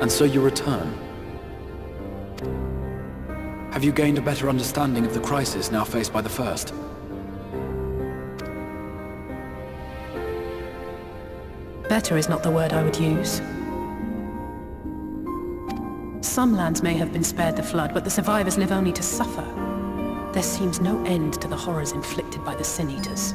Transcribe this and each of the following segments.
And so you return. Have you gained a better understanding of the crisis now faced by the First? Better is not the word I would use. Some lands may have been spared the flood, but the survivors live only to suffer. There seems no end to the horrors inflicted by the Sin Eaters.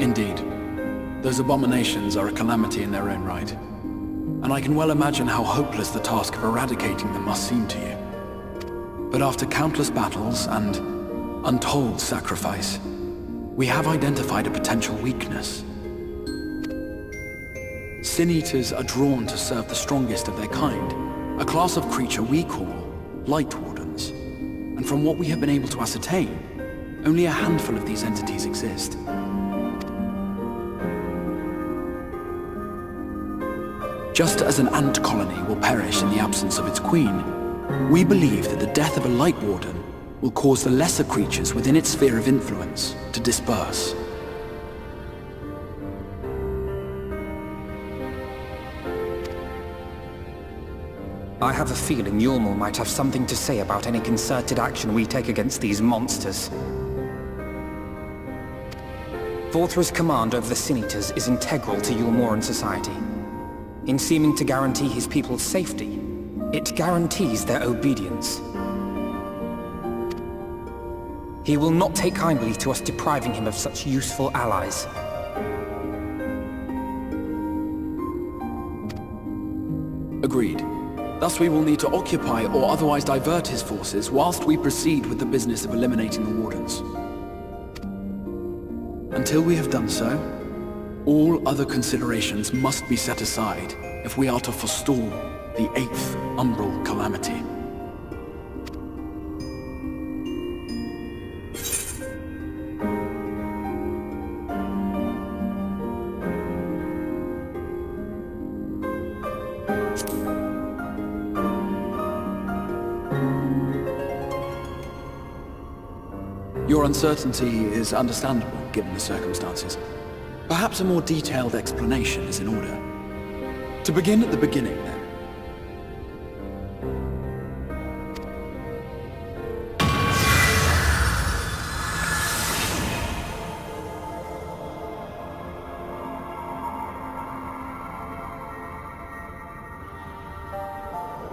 Indeed. Those abominations are a calamity in their own right. And I can well imagine how hopeless the task of eradicating them must seem to you. But after countless battles and untold sacrifice, we have identified a potential weakness. Sin Eaters are drawn to serve the strongest of their kind, a class of creature we call Light Wardens. And from what we have been able to ascertain, only a handful of these entities exist. Just as an ant colony will perish in the absence of its queen, we believe that the death of a Light Warden will cause the lesser creatures within its sphere of influence to disperse. I have a feeling Yulmul might have something to say about any concerted action we take against these monsters. Vorthra's command over the Sin Eaters is integral to Yulmoran society. In seeming to guarantee his people's safety, it guarantees their obedience. He will not take kindly to us depriving him of such useful allies. Agreed. Thus we will need to occupy or otherwise divert his forces whilst we proceed with the business of eliminating the Wardens. Until we have done so, all other considerations must be set aside if we are to forestall the 8th Umbral Calamity. Your uncertainty is understandable, given the circumstances. Perhaps a more detailed explanation is in order. To begin at the beginning, then.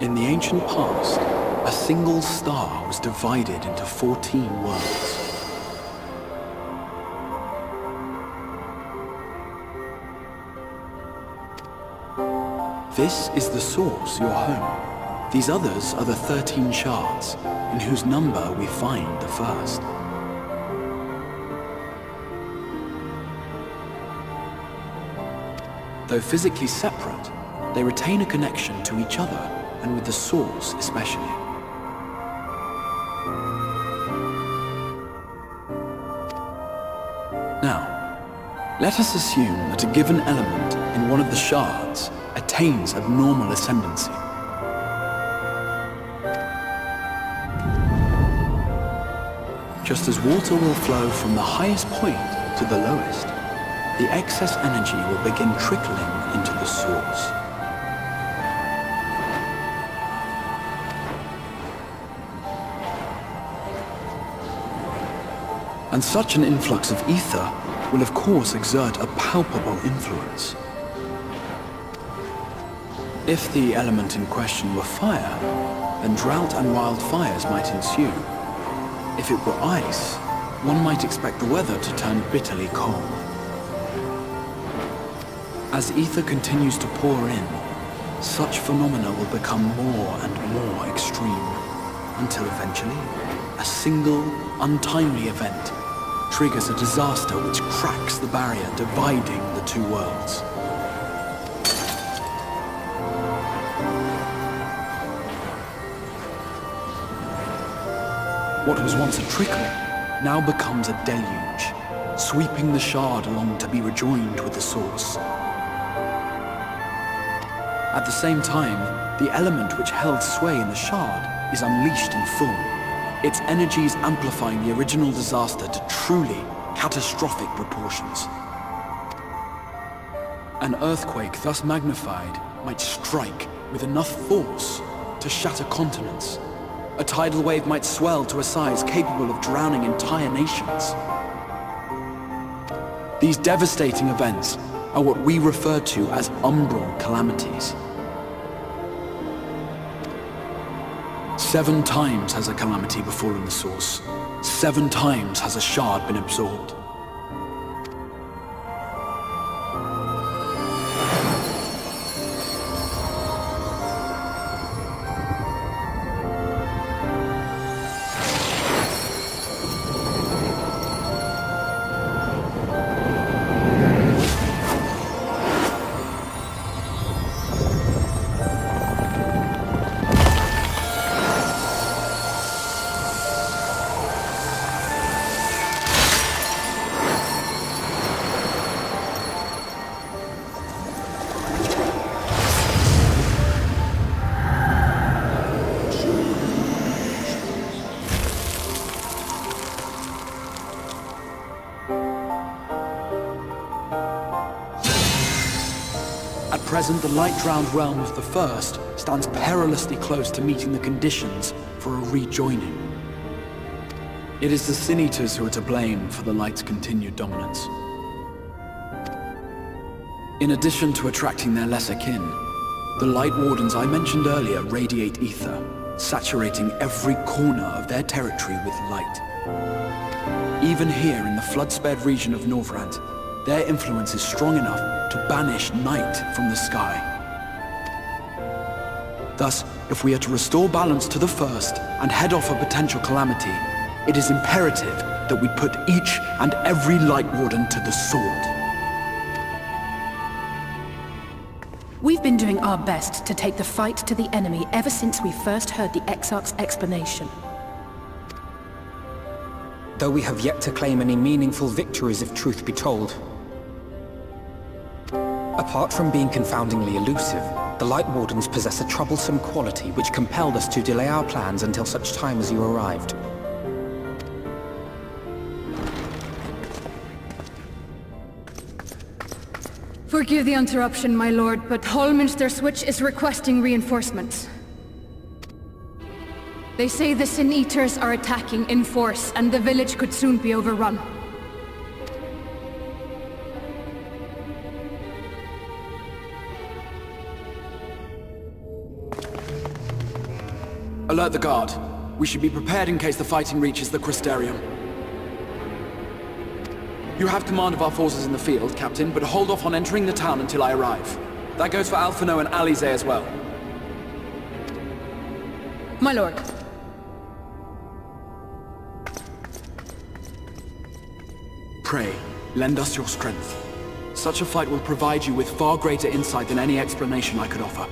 In the ancient past, a single star was divided into 14 worlds. This is the source, your home. These others are the 13 shards, in whose number we find the first. Though physically separate, they retain a connection to each other, and with the source especially. Now, let us assume that a given element in one of the shards attains abnormal ascendancy. Just as water will flow from the highest point to the lowest, the excess energy will begin trickling into the source. And such an influx of ether will of course exert a palpable influence. If the element in question were fire, then drought and wildfires might ensue. If it were ice, one might expect the weather to turn bitterly cold. As ether continues to pour in, such phenomena will become more and more extreme, until eventually, a single, untimely event triggers a disaster which cracks the barrier dividing the two worlds. What was once a trickle now becomes a deluge, sweeping the shard along to be rejoined with the source. At the same time, the element which held sway in the shard is unleashed in full, its energies amplifying the original disaster to truly catastrophic proportions. An earthquake thus magnified might strike with enough force to shatter continents. A tidal wave might swell to a size capable of drowning entire nations. These devastating events are what we refer to as umbral calamities. 7 times has a calamity befallen the source. 7 times has a shard been absorbed. At present, the light-drowned realm of the First stands perilously close to meeting the conditions for a rejoining. It is the Sin Eaters who are to blame for the Light's continued dominance. In addition to attracting their lesser kin, the Light Wardens I mentioned earlier radiate ether, saturating every corner of their territory with light. Even here in the flood-spared region of Norvrant, their influence is strong enough to banish night from the sky. Thus, if we are to restore balance to the First and head off a potential calamity, it is imperative that we put each and every Light Warden to the sword. We've been doing our best to take the fight to the enemy ever since we first heard the Exarch's explanation. Though we have yet to claim any meaningful victories if truth be told. Apart from being confoundingly elusive, the Light Wardens possess a troublesome quality which compelled us to delay our plans until such time as you arrived. Forgive the interruption, my lord, but Hallminster Switch is requesting reinforcements. They say the Sin Eaters are attacking in force, and the village could soon be overrun. Alert the guard. We should be prepared in case the fighting reaches the Crystarium. You have command of our forces in the field, Captain, but hold off on entering the town until I arrive. That goes for Alphino and Alize as well. My lord. Pray, lend us your strength. Such a fight will provide you with far greater insight than any explanation I could offer.